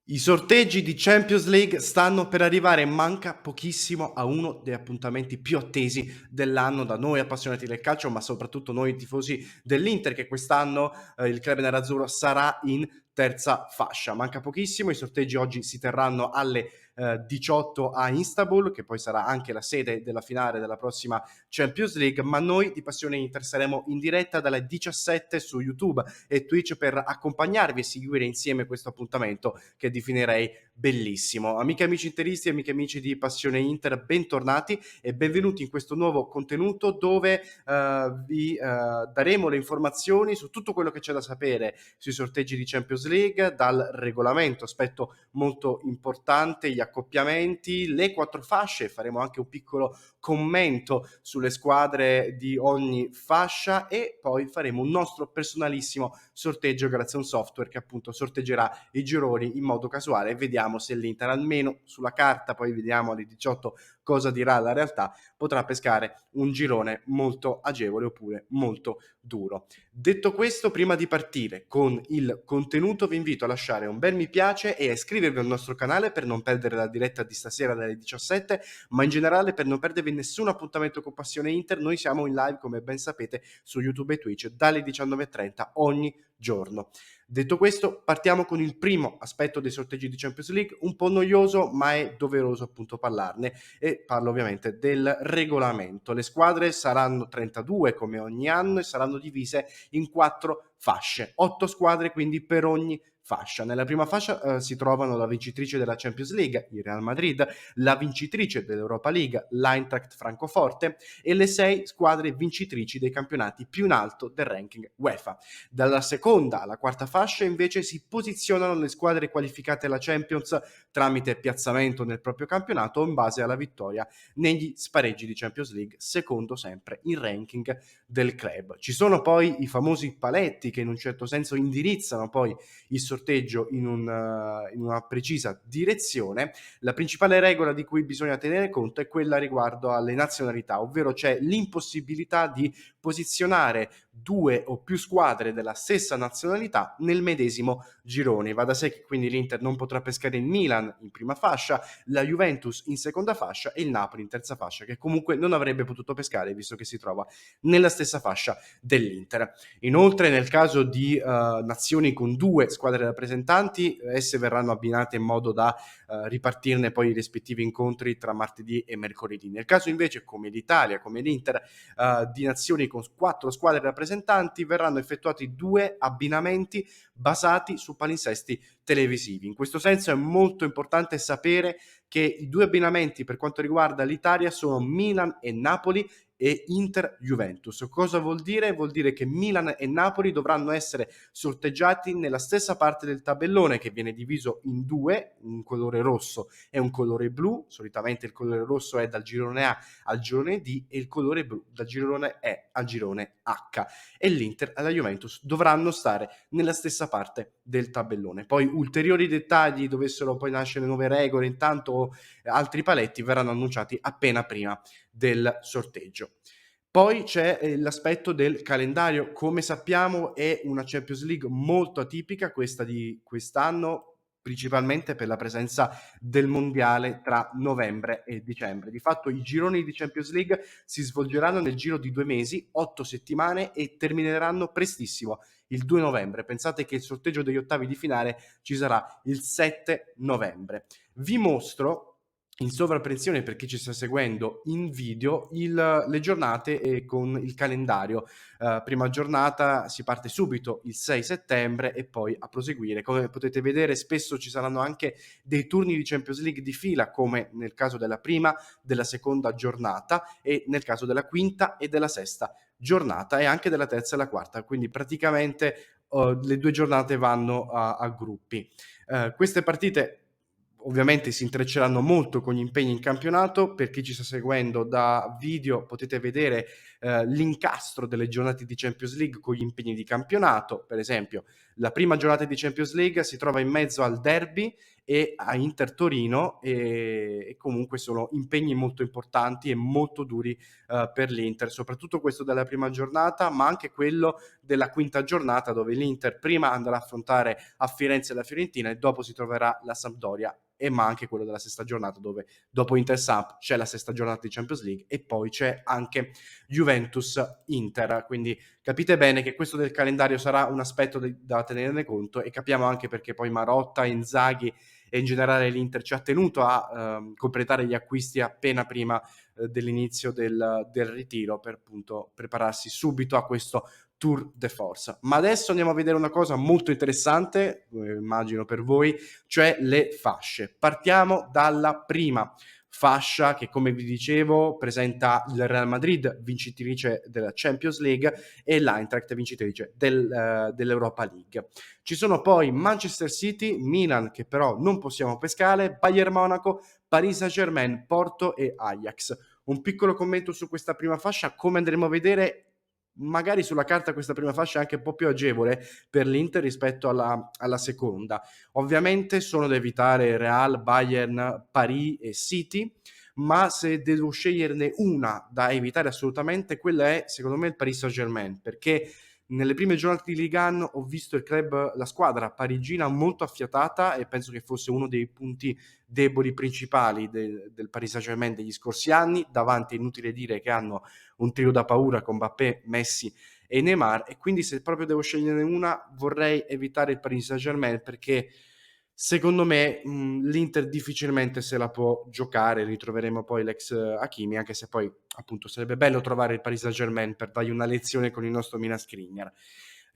I sorteggi di Champions League stanno per arrivare, manca pochissimo a uno degli appuntamenti più attesi dell'anno da noi appassionati del calcio, ma soprattutto noi tifosi dell'Inter, che quest'anno il club nerazzurro sarà in terza fascia. Manca pochissimo, i sorteggi oggi si terranno alle 18 a Istanbul, che poi sarà anche la sede della finale della prossima Champions League, ma noi di Passione Inter saremo in diretta dalle 17 su YouTube e Twitch per accompagnarvi e seguire insieme questo appuntamento che definirei bellissimo. Amiche e amici interisti, amiche e amici di Passione Inter, bentornati e benvenuti in questo nuovo contenuto dove vi daremo le informazioni su tutto quello che c'è da sapere sui sorteggi di Champions League, dal regolamento, aspetto molto importante, gli accoppiamenti, le 4 fasce, faremo anche un piccolo commento sulle squadre di ogni fascia e poi faremo un nostro personalissimo sorteggio grazie a un software che appunto sorteggerà i gironi in modo casuale e vediamo se l'Inter, almeno sulla carta, poi vediamo alle 18 cosa dirà la realtà, potrà pescare un girone molto agevole oppure molto duro. Detto questo, prima di partire con il contenuto vi invito a lasciare un bel mi piace e a iscrivervi al nostro canale per non perdere la diretta di stasera dalle 17, ma in generale per non perdervi nessun appuntamento con Passione Inter. Noi siamo in live, come ben sapete, su YouTube e Twitch dalle 19:30 ogni giorno. Detto questo, partiamo con il primo aspetto dei sorteggi di Champions League, un po' noioso, ma è doveroso appunto parlarne, e parlo ovviamente del regolamento. Le squadre saranno 32 come ogni anno e saranno divise in 4 fasce, 8 squadre quindi per ogni fascia. Nella prima fascia si trovano la vincitrice della Champions League, il Real Madrid, la vincitrice dell'Europa League, l'Eintracht Francoforte, e le 6 squadre vincitrici dei campionati più in alto del ranking UEFA. Dalla seconda alla quarta fascia invece si posizionano le squadre qualificate alla Champions tramite piazzamento nel proprio campionato o in base alla vittoria negli spareggi di Champions League, secondo sempre il ranking del club. Ci sono poi i famosi paletti che in un certo senso indirizzano poi il sorteggio in una precisa direzione. La principale regola di cui bisogna tenere conto è quella riguardo alle nazionalità, ovvero c'è l'impossibilità di posizionare 2 o più squadre della stessa nazionalità nel medesimo girone. Va da sé che quindi l'Inter non potrà pescare il Milan in prima fascia, la Juventus in seconda fascia e il Napoli in terza fascia, che comunque non avrebbe potuto pescare visto che si trova nella stessa fascia dell'Inter. Inoltre, nel caso di nazioni con 2 squadre rappresentanti, esse verranno abbinate in modo da ripartirne poi i rispettivi incontri tra martedì e mercoledì. Nel caso invece, come l'Italia, come l'Inter, di nazioni con 4 squadre rappresentanti, verranno effettuati 2 abbinamenti basati su palinsesti televisivi. In questo senso è molto importante sapere che i 2 abbinamenti per quanto riguarda l'Italia sono Milan e Napoli e Inter-Juventus. Cosa vuol dire? Vuol dire che Milan e Napoli dovranno essere sorteggiati nella stessa parte del tabellone, che viene diviso in 2, un colore rosso e un colore blu. Solitamente il colore rosso è dal girone A al girone D e il colore blu dal girone E al girone H, e l'Inter e la Juventus dovranno stare nella stessa parte del tabellone. Poi ulteriori dettagli, dovessero poi nascere nuove regole intanto o altri paletti, verranno annunciati appena prima del sorteggio. Poi c'è l'aspetto del calendario. Come sappiamo è una Champions League molto atipica questa di quest'anno, principalmente per la presenza del mondiale tra novembre e dicembre. Di fatto i gironi di Champions League si svolgeranno nel giro di 2 mesi, 8 settimane, e termineranno prestissimo, il 2 novembre. Pensate che il sorteggio degli ottavi di finale ci sarà il 7 novembre. Vi mostro in sovrappressione, per chi ci sta seguendo in video, le giornate con il calendario. Prima giornata si parte subito il 6 settembre e poi a proseguire. Come potete vedere, spesso ci saranno anche dei turni di Champions League di fila, come nel caso della prima, della seconda giornata e nel caso della quinta e della sesta giornata, e anche della terza e la quarta. Quindi praticamente le 2 giornate vanno a gruppi. Queste partite ovviamente si intrecceranno molto con gli impegni in campionato. Per chi ci sta seguendo da video potete vedere l'incastro delle giornate di Champions League con gli impegni di campionato. Per esempio, la prima giornata di Champions League si trova in mezzo al derby e a Inter Torino, e comunque sono impegni molto importanti e molto duri per l'Inter, soprattutto questo della prima giornata, ma anche quello della quinta giornata, dove l'Inter prima andrà a affrontare a Firenze la Fiorentina e dopo si troverà la Sampdoria, e ma anche quello della sesta giornata, dove dopo Inter-Samp c'è la sesta giornata di Champions League e poi c'è anche Juventus-Inter, quindi capite bene che questo del calendario sarà un aspetto da tenerne conto, e capiamo anche perché poi Marotta, Inzaghi e in generale l'Inter ci ha tenuto a completare gli acquisti appena prima dell'inizio del ritiro, per appunto prepararsi subito a questo tour de force. Ma adesso andiamo a vedere una cosa molto interessante, immagino per voi, cioè le fasce. Partiamo dalla prima fascia che, come vi dicevo, presenta il Real Madrid vincitrice della Champions League e l'Eintracht vincitrice dell'Europa League. Ci sono poi Manchester City, Milan, che però non possiamo pescare, Bayern Monaco, Paris Saint-Germain, Porto e Ajax. Un piccolo commento su questa prima fascia: come andremo a vedere, magari sulla carta questa prima fascia è anche un po' più agevole per l'Inter rispetto alla seconda. Ovviamente sono da evitare Real, Bayern, Paris e City, ma se devo sceglierne una da evitare assolutamente, quella è secondo me il Paris Saint-Germain, perché nelle prime giornate di Ligue 1 ho visto il club, la squadra parigina, molto affiatata, e penso che fosse uno dei punti deboli principali del Paris Saint-Germain degli scorsi anni. Davanti è inutile dire che hanno un trio da paura con Mbappé, Messi e Neymar, e quindi se proprio devo sceglierne una vorrei evitare il Paris Saint-Germain, perché secondo me l'Inter difficilmente se la può giocare. Ritroveremo poi l'ex Hakimi, anche se poi appunto sarebbe bello trovare il Paris Saint-Germain per dargli una lezione con il nostro Milan Skriniar.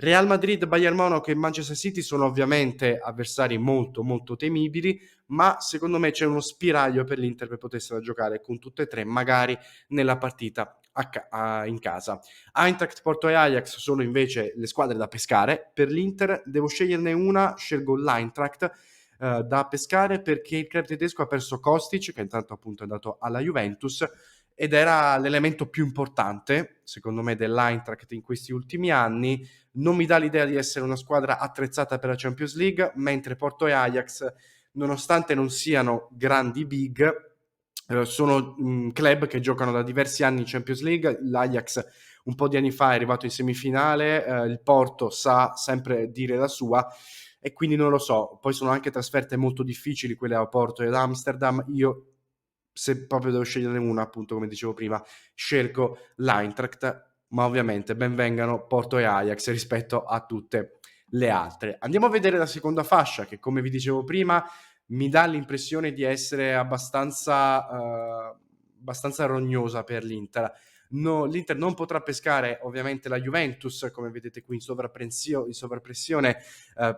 Real Madrid, Bayern Monaco e Manchester City sono ovviamente avversari molto molto temibili, ma secondo me c'è uno spiraglio per l'Inter per potersela giocare con tutte e tre, magari nella partita in casa. Eintracht, Porto e Ajax sono invece le squadre da pescare. Per l'Inter devo sceglierne una, scelgo l'Eintracht da pescare, perché il club tedesco ha perso Kostic, che intanto appunto è andato alla Juventus, ed era l'elemento più importante secondo me dell'Eintracht in questi ultimi anni. Non mi dà l'idea di essere una squadra attrezzata per la Champions League, mentre Porto e Ajax, nonostante non siano grandi big, sono club che giocano da diversi anni in Champions League. L'Ajax un po' di anni fa è arrivato in semifinale, il Porto sa sempre dire la sua, e quindi non lo so. Poi sono anche trasferte molto difficili quelle a Porto ed Amsterdam. Io, se proprio devo scegliere una, appunto come dicevo prima, scelgo l'Eintracht, ma ovviamente ben vengano Porto e Ajax rispetto a tutte le altre. Andiamo a vedere la seconda fascia, che come vi dicevo prima mi dà l'impressione di essere abbastanza rognosa per l'Inter. No, l'Inter non potrà pescare ovviamente la Juventus, come vedete qui in sovrappressione,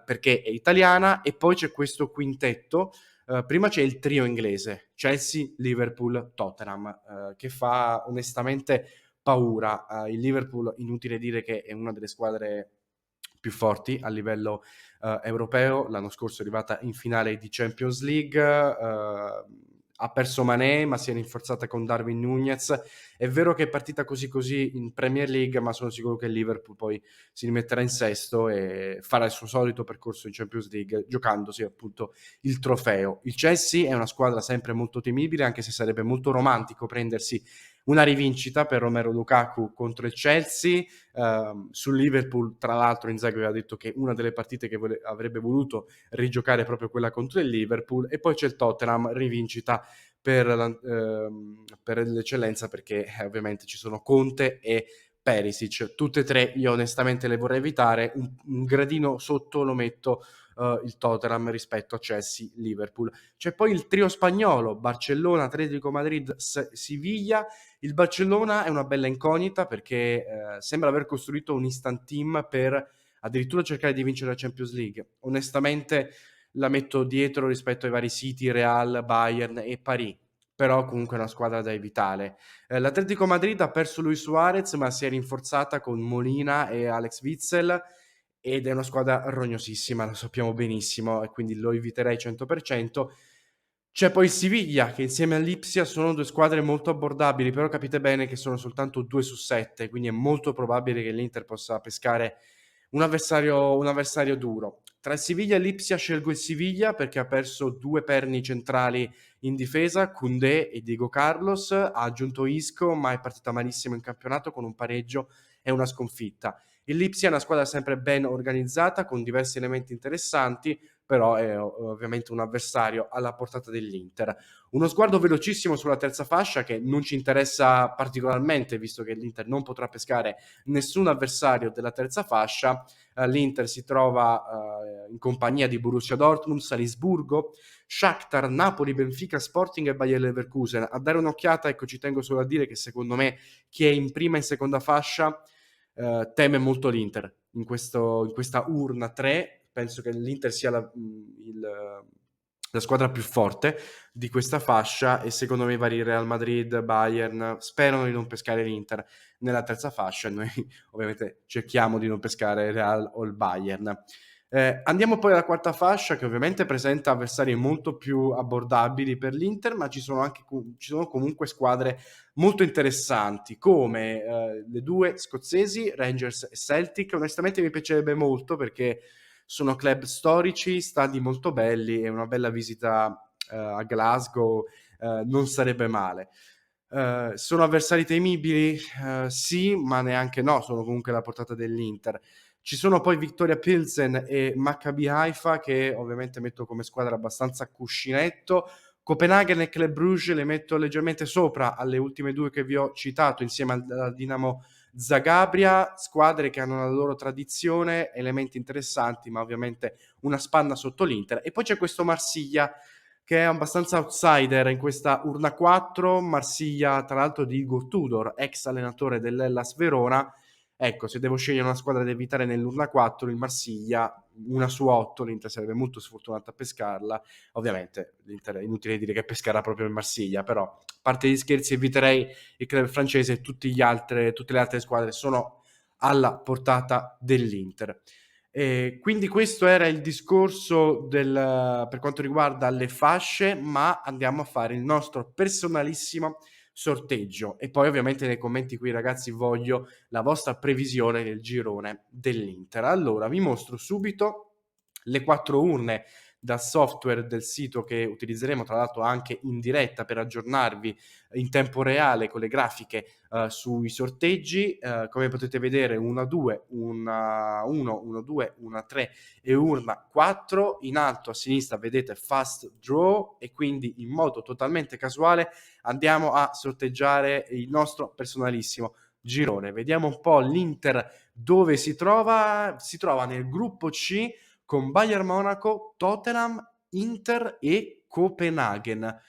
perché è italiana, e poi c'è questo quintetto. Prima c'è il trio inglese, Chelsea, Liverpool, Tottenham, che fa onestamente paura. Il Liverpool, inutile dire che è una delle squadre più forti a livello europeo. L'anno scorso è arrivata in finale di Champions League, ha perso Mané, ma si è rinforzata con Darwin Nunez. È vero che è partita così in Premier League, ma sono sicuro che il Liverpool poi si rimetterà in sesto e farà il suo solito percorso in Champions League, giocandosi appunto il trofeo. Il Chelsea è una squadra sempre molto temibile, anche se sarebbe molto romantico prendersi una rivincita per Romelu Lukaku contro il Chelsea. Sul Liverpool, tra l'altro, Inzaghi aveva detto che una delle partite che avrebbe voluto rigiocare è proprio quella contro il Liverpool. E poi c'è il Tottenham, rivincita per l'eccellenza, perché ovviamente ci sono Conte e Perisic. Tutte e tre io onestamente le vorrei evitare. Un gradino sotto lo metto il Tottenham rispetto a Chelsea, Liverpool. C'è poi il trio spagnolo, Barcellona, Atletico Madrid, Siviglia. Il Barcellona è una bella incognita, perché sembra aver costruito un instant team per addirittura cercare di vincere la Champions League. Onestamente la metto dietro rispetto ai vari City, Real, Bayern e Paris, però comunque è una squadra da evitare. L'Atletico Madrid ha perso Luis Suarez, ma si è rinforzata con Molina e Alex Witsel, ed è una squadra rognosissima, lo sappiamo benissimo, e quindi lo eviterei 100%. C'è poi il Siviglia, che insieme all'Ipsia sono due squadre molto abbordabili, però capite bene che sono soltanto 2 su 7, quindi è molto probabile che l'Inter possa pescare un avversario duro. Tra il Siviglia e l'Ipsia scelgo il Siviglia perché ha perso 2 perni centrali in difesa, Koundé e Diego Carlos, ha aggiunto Isco, ma è partita malissimo in campionato con un pareggio e una sconfitta. Il Lipsia è una squadra sempre ben organizzata, con diversi elementi interessanti, però è ovviamente un avversario alla portata dell'Inter. Uno sguardo velocissimo sulla terza fascia che non ci interessa particolarmente, visto che l'Inter non potrà pescare nessun avversario della terza fascia. L'Inter si trova in compagnia di Borussia Dortmund, Salisburgo, Shakhtar, Napoli, Benfica, Sporting e Bayer Leverkusen. A dare un'occhiata, ecco, ci tengo solo a dire che secondo me chi è in prima e in seconda fascia teme molto l'Inter in questa urna 3. Penso che l'Inter sia la squadra più forte di questa fascia e secondo me i vari Real Madrid, Bayern sperano di non pescare l'Inter nella terza fascia e noi ovviamente cerchiamo di non pescare il Real o il Bayern. Andiamo poi alla quarta fascia che ovviamente presenta avversari molto più abbordabili per l'Inter, ma ci sono comunque squadre molto interessanti come le due scozzesi, Rangers e Celtic. Onestamente mi piacerebbe molto perché sono club storici, stadi molto belli e una bella visita a Glasgow non sarebbe male. Sono avversari temibili? Sì, ma neanche no, sono comunque alla portata dell'Inter. Ci sono poi Viktoria Pilsen e Maccabi Haifa che ovviamente metto come squadra abbastanza a cuscinetto. Copenaghen e Club Brugge le metto leggermente sopra alle ultime due che vi ho citato insieme al Dinamo Zagabria, squadre che hanno la loro tradizione, elementi interessanti, ma ovviamente una spanna sotto l'Inter. E poi c'è questo Marsiglia che è abbastanza outsider in questa urna 4, Marsiglia tra l'altro di Igor Tudor, ex allenatore dell'Hellas Verona. Ecco, se devo scegliere una squadra da evitare nell'urna 4, il Marsiglia, una su 8, l'Inter sarebbe molto sfortunata a pescarla. Ovviamente l'Inter è inutile dire che pescherà proprio il Marsiglia, però a parte gli scherzi eviterei il club francese e tutte le altre squadre sono alla portata dell'Inter. Quindi questo era il discorso per quanto riguarda le fasce, ma andiamo a fare il nostro personalissimo sorteggio e poi ovviamente nei commenti qui ragazzi voglio la vostra previsione del girone dell'Inter. Allora vi mostro subito le 4 urne dal software del sito che utilizzeremo tra l'altro anche in diretta per aggiornarvi in tempo reale con le grafiche sui sorteggi. Come potete vedere 1 2, 1 1, 1 2, 1 3 e urna 4. In alto a sinistra vedete fast draw e quindi in modo totalmente casuale andiamo a sorteggiare il nostro personalissimo girone. Vediamo un po' l'Inter dove si trova. Si trova nel gruppo C con Bayern Monaco, Tottenham, Inter e Copenaghen.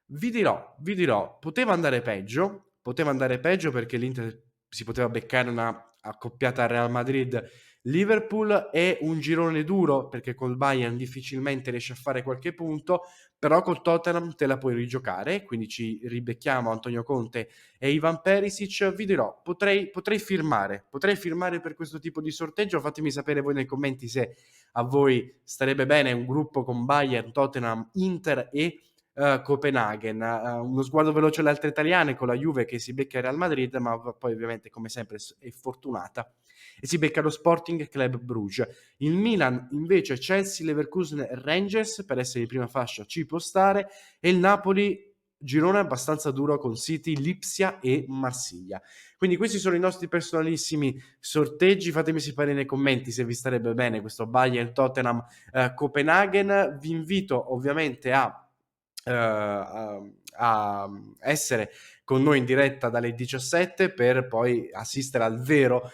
Vi dirò, poteva andare peggio perché l'Inter si poteva beccare una accoppiata Real Madrid Liverpool. È un girone duro perché col Bayern difficilmente riesce a fare qualche punto, però col Tottenham te la puoi rigiocare, quindi ci ribecchiamo Antonio Conte e Ivan Perisic. Vi dirò, potrei firmare per questo tipo di sorteggio. Fatemi sapere voi nei commenti se a voi starebbe bene un gruppo con Bayern, Tottenham, Inter e Copenaghen. Uno sguardo veloce alle altre italiane con la Juve che si becca il Real Madrid, ma poi ovviamente come sempre è fortunata e si becca lo Sporting Club Bruges. Il Milan invece Chelsea, Leverkusen e Rangers per essere in prima fascia ci può stare, e il Napoli girone abbastanza duro con City, Lipsia e Marsiglia. Quindi questi sono i nostri personalissimi sorteggi. Fatemi sapere nei commenti se vi starebbe bene questo Bayern Tottenham Copenaghen. Vi invito ovviamente a essere con noi in diretta dalle 17 per poi assistere al vero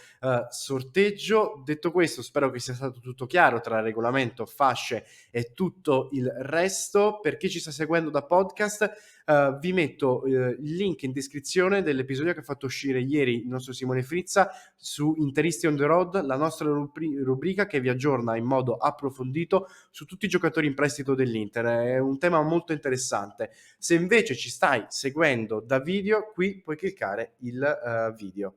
sorteggio. Detto questo, spero che sia stato tutto chiaro tra regolamento, fasce e tutto il resto. Per chi ci sta seguendo da podcast, vi metto il link in descrizione dell'episodio che ha fatto uscire ieri il nostro Simone Frizza su Interisti on the Road, la nostra rubrica che vi aggiorna in modo approfondito su tutti i giocatori in prestito dell'Inter. È un tema molto interessante. Se invece ci stai seguendo da video, qui puoi cliccare il video.